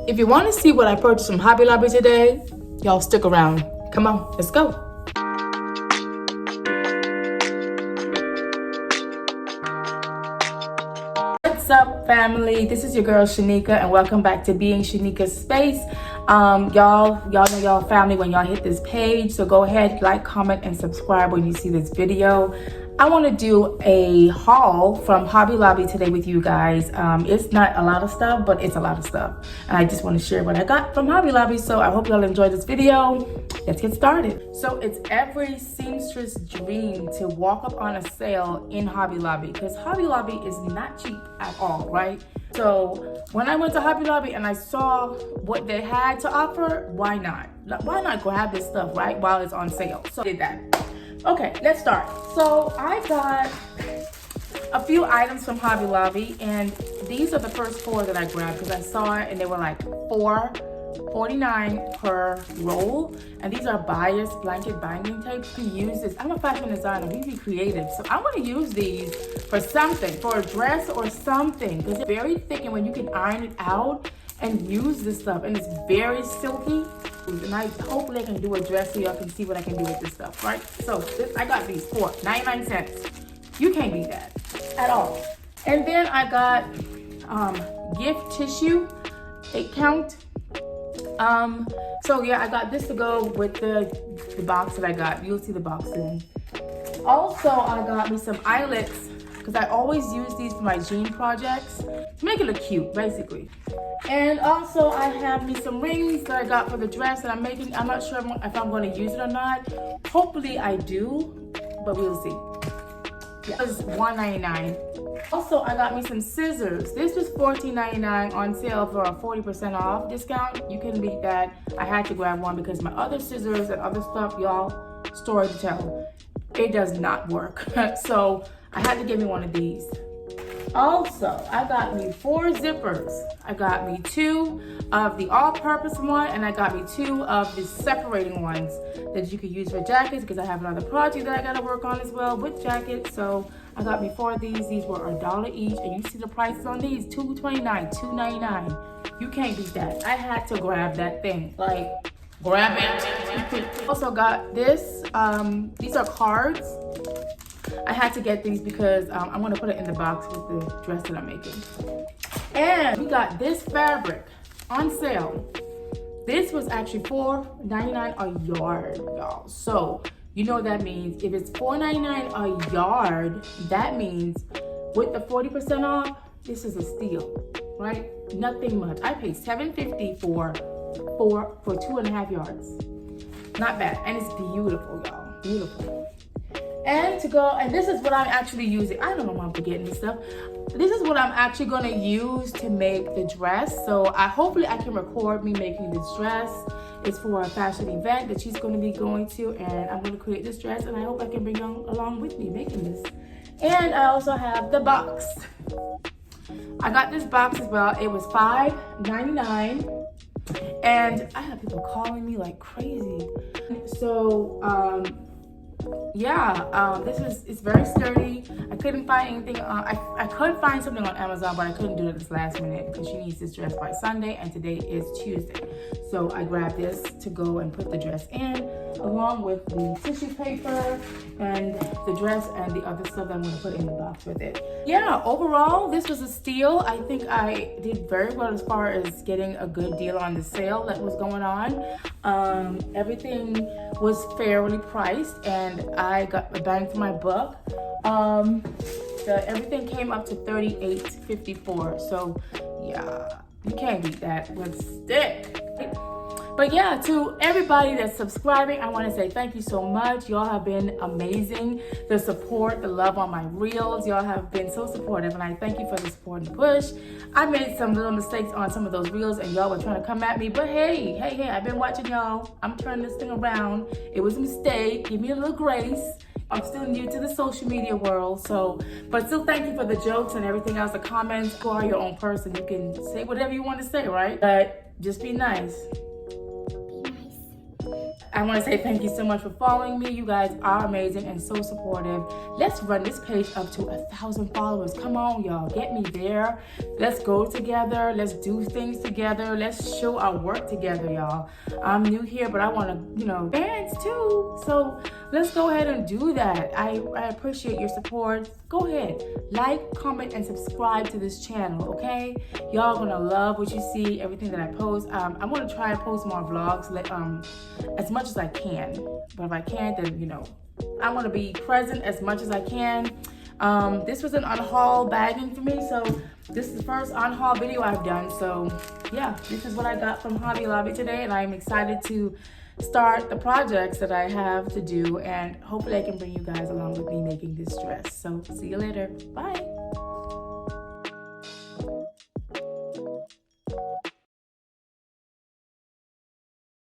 If you want to see what I purchased from Hobby Lobby today, y'all stick around. Come on, let's go. What's up, family? This is your girl Shanika, and welcome back to Being Shanika's Space. Y'all know y'all family when y'all hit this page, so go ahead, like, comment, and subscribe when you see this video. I want to do a haul from Hobby Lobby today with you guys. It's not a lot of stuff, but it's a lot of stuff, and I just want to share what I got from Hobby Lobby. So I hope y'all enjoy this video. Let's get started. So it's every seamstress dream to walk up on a sale in Hobby Lobby, because Hobby Lobby is not cheap at all, right? So when I went to Hobby Lobby and I saw what they had to offer, why not? Why not grab this stuff right while it's on sale? So I did that. Okay, let's start. So I got a few items from Hobby Lobby, and these are the first four that I grabbed because I saw it and they were like $4.49 per roll. And these are bias blanket binding tapes. You can use this. I'm a fashion designer, we be creative. So I want to use these for something, for a dress or something, because it's very thick and when you can iron it out and use this stuff, and it's very silky. And hopefully I can do a dress so y'all can see what I can do with this stuff, right? So I got these for 99 cents. You can't beat that at all. And then I got gift tissue, 8 count. So yeah, I got this to go with the box that I got. You'll see the box soon. Also, I got me some eyelets, because I always use these for my jean projects to make it look cute, basically. And also I have me some rings that I got for the dress that I'm making. I'm not sure if I'm going to use it or not. Hopefully I do, but we'll see. Yeah, this is $1.99. Also, I got me some scissors. This was $14.99 on sale for a 40% off discount. You can beat that. I had to grab one because my other scissors and other stuff, y'all, story to tell, it does not work. So I had to give me one of these. Also, I got me 4 zippers. I got me 2 of the all-purpose one, and I got me 2 of the separating ones that you could use for jackets, because I have another project that I gotta work on as well with jackets. So I got me 4 of these. These were $1 each, and you see the prices on these, $2.29, $2.99. You can't beat that. I had to grab that thing, like, grab it. Also got this. These are cards. I had to get these because I'm gonna put it in the box with the dress that I'm making. And we got this fabric on sale. This was actually $4.99 a yard, y'all. So you know what that means. If it's $4.99 a yard, that means with the 40% off, this is a steal, right? Nothing much. I paid $7.50 for 2.5 yards. Not bad, and it's beautiful, y'all. Beautiful. And this is what I'm actually using. I don't know why I'm forgetting this stuff. This is what I'm actually gonna use to make the dress. So hopefully I can record me making this dress. It's for a fashion event that she's gonna be going to, and I'm gonna create this dress, and I hope I can bring you along with me making this. And I also have the box. I got this box as well. It was $5.99. And I have people calling me like crazy. So, it's very sturdy. I couldn't find anything. I could find something on Amazon, but I couldn't do it this last minute because she needs this dress by Sunday, and today is Tuesday. So I grabbed this to go and put the dress in, along with the tissue paper and the dress and the other stuff that I'm going to put in the box with it. Yeah, overall, this was a steal. I think I did very well as far as getting a good deal on the sale that was going on. Everything was fairly priced, and I got a bang for my buck. Everything came up to $38.54. So yeah, you can't beat that with stick. But yeah, to everybody that's subscribing, I want to say thank you so much. Y'all have been amazing. The support, the love on my reels, y'all have been so supportive, and I thank you for the support and push. I made some little mistakes on some of those reels, and y'all were trying to come at me, but hey, I've been watching y'all. I'm turning this thing around. It was a mistake. Give me a little grace. I'm still new to the social media world, but still thank you for the jokes and everything else, the comments. You are your own person. You can say whatever you want to say, right? But just be nice. I want to say thank you so much for following me. You guys are amazing and so supportive. Let's run this page up to 1,000 followers. Come on, y'all. Get me there. Let's go together. Let's do things together. Let's show our work together, y'all. I'm new here, but I want to, fans too. So let's go ahead and do that. I appreciate your support. Go ahead, like, comment, and subscribe to this channel, okay? Y'all gonna love what you see, everything that I post. I'm gonna try and post more vlogs, as much as I can. But if I can't, then I'm gonna be present as much as I can. This was an unhaul bagging for me, so this is the first unhaul video I've done. So yeah, this is what I got from Hobby Lobby today, and I'm excited to start the projects that I have to do, and hopefully I can bring you guys along with me making this dress. So see you later. Bye.